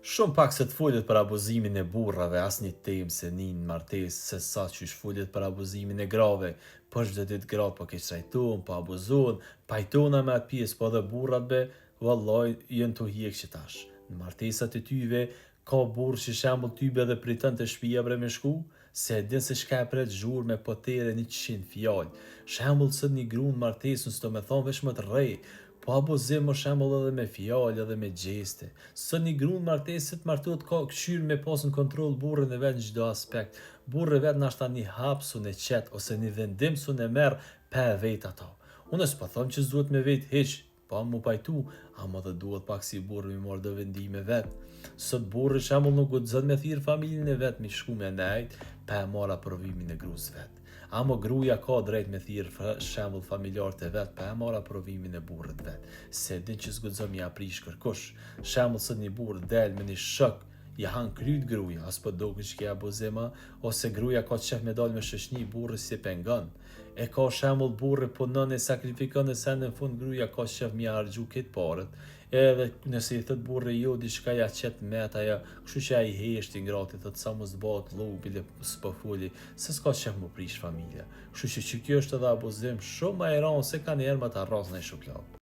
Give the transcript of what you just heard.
Shumë pak se të folet për abuzimin e burrave, as një temë se një martesë se sa qysh folet për abuzimin e grave, po çdo ditë gratë po keq trajtohen, po abuzohen, pajtona me atë pjesë, po dhe burrat be, vallai jën tu hiq që tash. Në martesat e tyve ka burr që shembull tybe dhe priton të shtëpia bre me shku, se e din se shka e pret zhurr me potere 100 fjalë. Shembull sot një grua në martesën s'do me thonë veç më të rrej, po abuzim më shembull edhe me fjalë edhe me gjeste. Sot një grua në martesë të martohet ka këshyr me pas në kontroll burrin e vet në çdo aspekt. Burri vet nashta një hapsun e qet ose një vendim sun e merr pa e vet ato. Unë s'po them që s'duhet me vet hiç, pa mu pajtu, ama dhe duhet pak si burri mi marrë dhe vendime vet. Sot burri shembull nuk guxon me thirr familjen e vet me shku me nejt, pa e marrë aprovimin e gruas vet. Ama gruaja ka drejt me thirr shembull familjarët e vet, pa e marrë aprovimin e burrit vet, se din që s'guxon mi aprish kërkush. Shembull sot një burr del me një shok, ja han kryt gruaja, as po doket që ke abuzima, ose gruaja ka qef me dal me shoqni, burri si pengon. E ka shembull burri punon e sakrifikon e sen në fund gruaja ka qef mi harxhu këtë parët. Edhe nëse i thot burri jo diçka ja qet met ajo, kështu që ai heshti ngrati thot sa mos bëhet llopi le s'po foli, se s'ka qef më prish familja. Kështu që kjo është edhe abuzim shumë më i rënd se kanë herë më ta rrasë në shokllap.